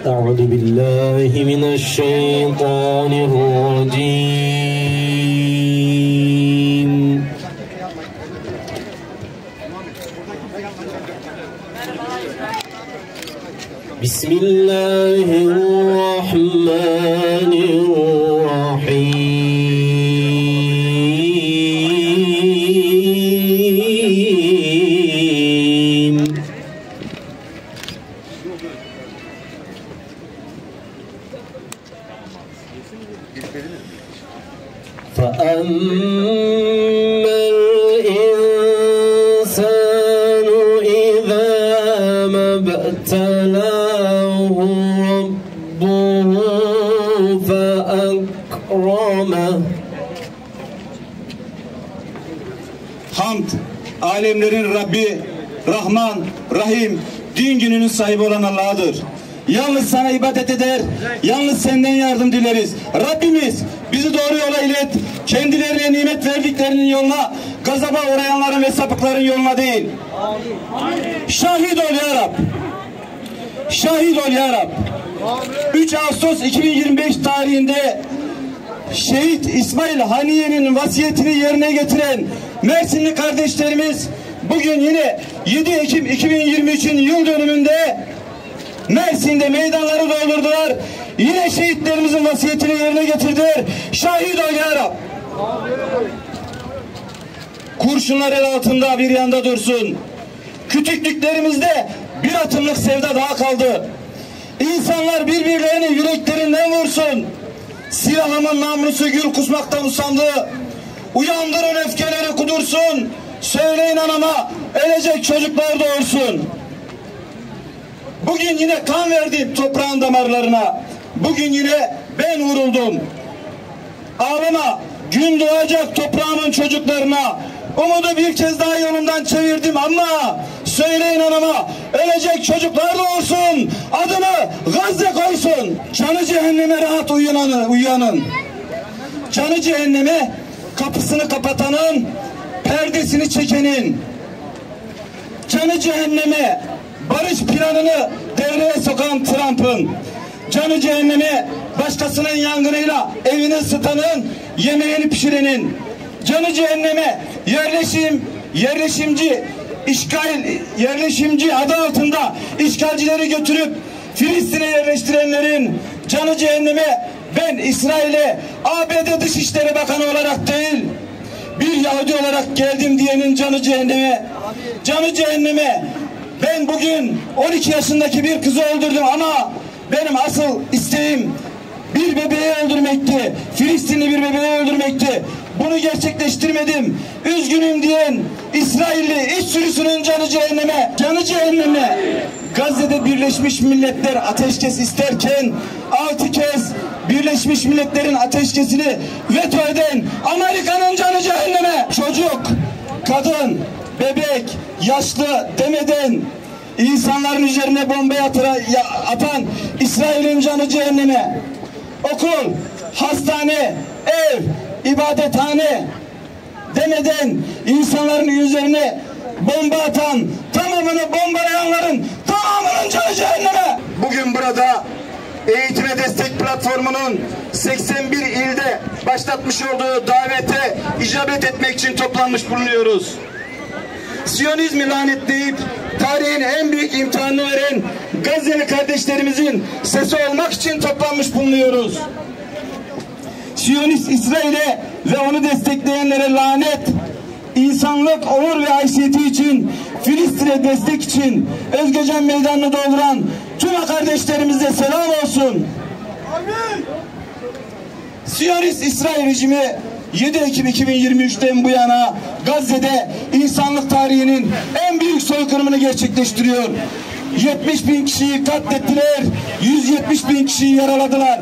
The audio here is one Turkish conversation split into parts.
أعوذ بالله من الشيطان الرجيم بسم الله الرحمن الرحيم فأما الإنسان إذا ما ابتلاه ربه فأكرمه. Hamd, alemlerin Rabbi, Rahman, Rahim, din gününün sahibi olan Allah'adır. Yalnız sana ibadet eder, yalnız senden yardım dileriz. Rabbimiz bizi doğru yola ilet, kendilerine nimet verdiklerinin yoluna, gazaba uğrayanların ve sapıkların yoluna değil. Şahit ol ya Rab. Şahit ol ya Rab. 3 Ağustos 2025 tarihinde Şehit İsmail Haniye'nin vasiyetini yerine getiren Mersinli kardeşlerimiz bugün yine 7 Ekim 2023'ün yıl dönümünde Mersin'de meydanları doldurdular. Yine şehitlerimizin vasiyetini yerine getirdiler. Şahit ol ya Rab. Kurşunlar el altında bir yanda dursun. Kütüklüklerimizde bir atımlık sevda daha kaldı. İnsanlar birbirlerini yüreklerinden vursun. Silahımın namlusu gül kusmaktan usandı. Uyandırın öfkeleri kudursun. Söyleyin anama ölecek çocuklar doğursun. Bugün yine kan verdim toprağın damarlarına. Bugün yine ben vuruldum. Ağlama, gün doğacak toprağımın çocuklarına. Umudu bir kez daha yolumdan çevirdim ama söyleyin anama ölecek çocuklar doğursun. Adını Gazze koysun. Canı cehenneme rahat uyuyanın. Canı cehenneme kapısını kapatanın, perdesini çekenin. Canı cehenneme barış planını devreye sokan Trump'ın, canı cehenneme başkasının yangınıyla evini ısıtanın, yemeğini pişirenin, canı cehenneme yerleşimci adı altında işgalcileri götürüp Filistin'e yerleştirenlerin, canı cehenneme ben İsrail'e ABD Dışişleri Bakanı olarak değil bir Yahudi olarak geldim diyenin canı cehenneme. Canı cehenneme ben bugün 12 yaşındaki bir kızı öldürdüm ama benim asıl isteğim bir bebeği öldürmekti. Filistinli bir bebeği öldürmekti. Bunu gerçekleştirmedim. Üzgünüm diyen İsrailli iç sürüsünün canı cehenneme. Canı cehenneme. Gazze'de Birleşmiş Milletler ateşkes isterken 6 kez Birleşmiş Milletler'in ateşkesini veto eden Amerika'nın canı cehenneme. Çocuk, kadın, bebek, yaşlı demeden insanların üzerine bomba atan İsrail'in canı cehenneme. Okul, hastane, ev, ibadethane demeden insanların üzerine bomba atan, tamamını bombalayanların tamamının canı cehenneme. Bugün burada Eğitime Destek Platformu'nun 81 ilde başlatmış olduğu davete icabet etmek için toplanmış bulunuyoruz. Siyonizmi lanetleyip tarihin en büyük imtihanını veren Gazze'li kardeşlerimizin sesi olmak için toplanmış bulunuyoruz. Siyonist İsrail'e ve onu destekleyenlere lanet, insanlık, onur ve haysiyeti için, Filistin'e destek için Özgecan Meydanı'nı dolduran tüm kardeşlerimize selam olsun. Amin. Siyonist İsrail rejimi 7 Ekim 2023'ten bu yana Gazze'de insanlık tarihinin en büyük soykırımını gerçekleştiriyor. 70.000 kişiyi katlettiler, 170.000 kişiyi yaraladılar.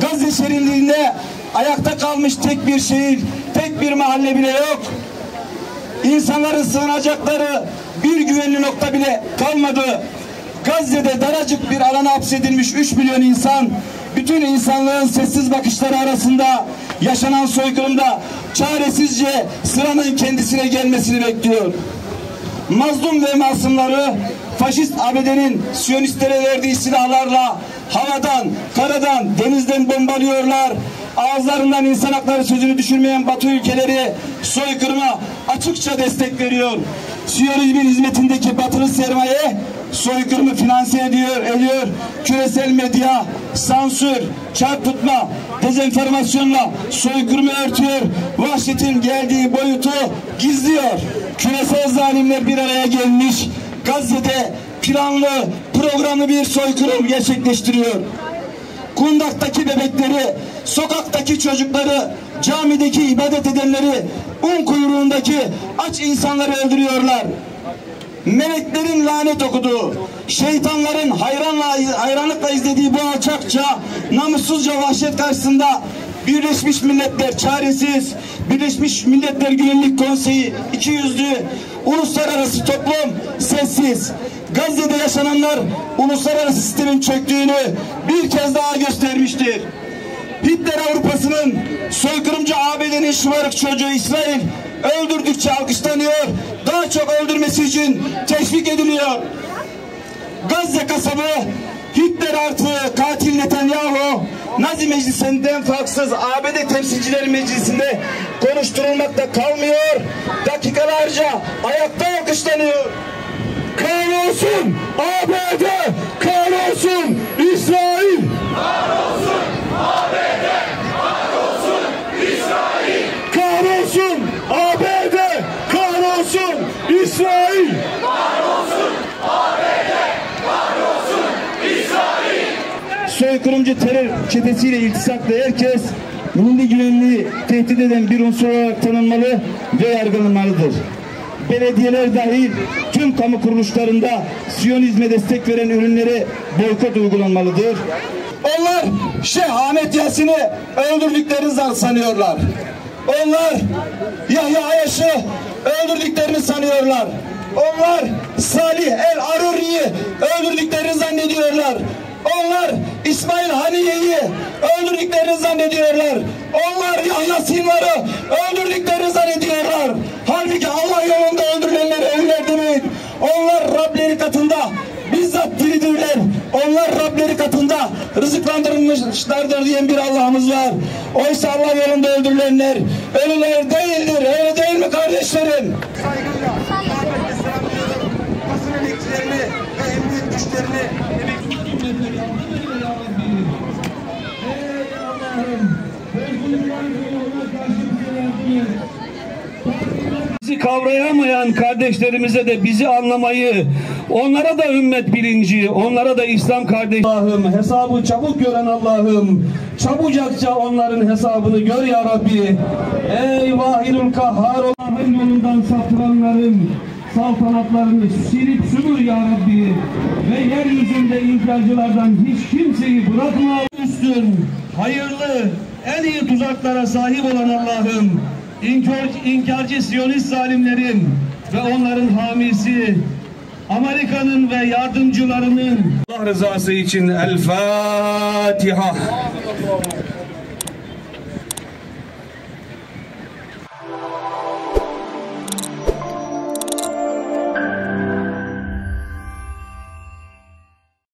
Gazze şeridinde ayakta kalmış tek bir şehir, tek bir mahalle bile yok. İnsanların sığınacakları bir güvenli nokta bile kalmadı. Gazze'de daracık bir alana hapsedilmiş 3 milyon insan, bütün insanlığın sessiz bakışları arasında yaşanan soykırımda çaresizce sıranın kendisine gelmesini bekliyor. Mazlum ve masumları faşist ABD'nin Siyonistlere verdiği silahlarla havadan, karadan, denizden bombalıyorlar. Ağızlarından insan hakları sözünü düşürmeyen Batı ülkeleri soykırıma açıkça destek veriyor. Siyonizmin hizmetindeki batılı sermaye soykırımı finanse ediyor. Küresel medya, sansür, çarp tutma, dezenformasyonla soykırımı örtüyor. Vahşetin geldiği boyutu gizliyor. Küresel zalimler bir araya gelmiş Gazze'de planlı, programlı bir soykırım gerçekleştiriyor. Kundaktaki bebekleri, sokaktaki çocukları, camideki ibadet edenleri, un kuyruğundaki aç insanları öldürüyorlar. Meleklerin lanet okuduğu, şeytanların hayranlıkla izlediği bu alçakça, namussuzca vahşet karşısında Birleşmiş Milletler çaresiz, Birleşmiş Milletler Güvenlik Konseyi ikiyüzlü, uluslararası toplum sessiz. Gazze'de yaşananlar uluslararası sistemin çöktüğünü bir kez daha göstermiştir. Hitler Avrupa'sının soykırımcı ABD'nin şımarık çocuğu İsrail öldürdükçe alkışlanıyor, daha çok öldürmesi için teşvik ediliyor. Gazze kasabı Hitler artı katil Netanyahu Nazi meclisinden farksız ABD Temsilciler Meclisi'nde konuşturulmakta kalmıyor, dakikalarca ayakta alkışlanıyor. Kahrolsun ABD, kahrolsun İsrail. Kahrolsun ABD, kahrolsun İsrail. Kahrolsun ABD, kahrolsun İsrail. Kahrolsun ABD, kahrolsun İsrail. Soykırımcı terör çetesiyle iltisaklı herkes milli güvenliği tehdit eden bir unsur olarak tanınmalı ve yargılanmalıdır. Belediyeler dahil tüm kamu kuruluşlarında Siyonizme destek veren ürünlere boykot uygulanmalıdır. Onlar Şeyh Ahmet Yasin'i öldürdüklerini sanıyorlar. Onlar Yahya Ayaş'ı öldürdüklerini sanıyorlar. Onlar Salih El Aruri'yi öldürdüklerini zannediyorlar. Onlar İsmail Haniye'yi öldürdüklerini zannediyorlar. Onlar Yahya Sinvar'ı öldürdüklerini zannediyorlar. Halbuki Allah yolunda öldürülenler ölüler demeyin. Onlar Rableri katında bizzat diridirler. Onlar Rableri katında rızıklandırılmışlardır diyen bir Allah'ımız var. Oysa Allah yolunda öldürülenler ölüler değildir. Öyle değil mi kardeşlerim? Saygıyla basın emekçilerini ve emniyet güçlerini bizi kavrayamayan kardeşlerimize de bizi anlamayı, onlara da ümmet bilinci, onlara da İslam kardeş. Allah'ım hesabı çabuk gören Allah'ım, çabucakça onların hesabını gör ya Rabbi. Ey vahidul kahhar, Allah'ın yolundan saptıranların saltanatlarını silip süpür ya Rabbi. Ve yeryüzünde inkarcılardan hiç kimseyi bırakma. Üstün, hayırlı, en iyi tuzaklara sahip olan Allah'ım, İnkarcı Siyonist zalimlerin ve onların hamisi Amerika'nın ve yardımcılarının Allah rızası için El Fatiha.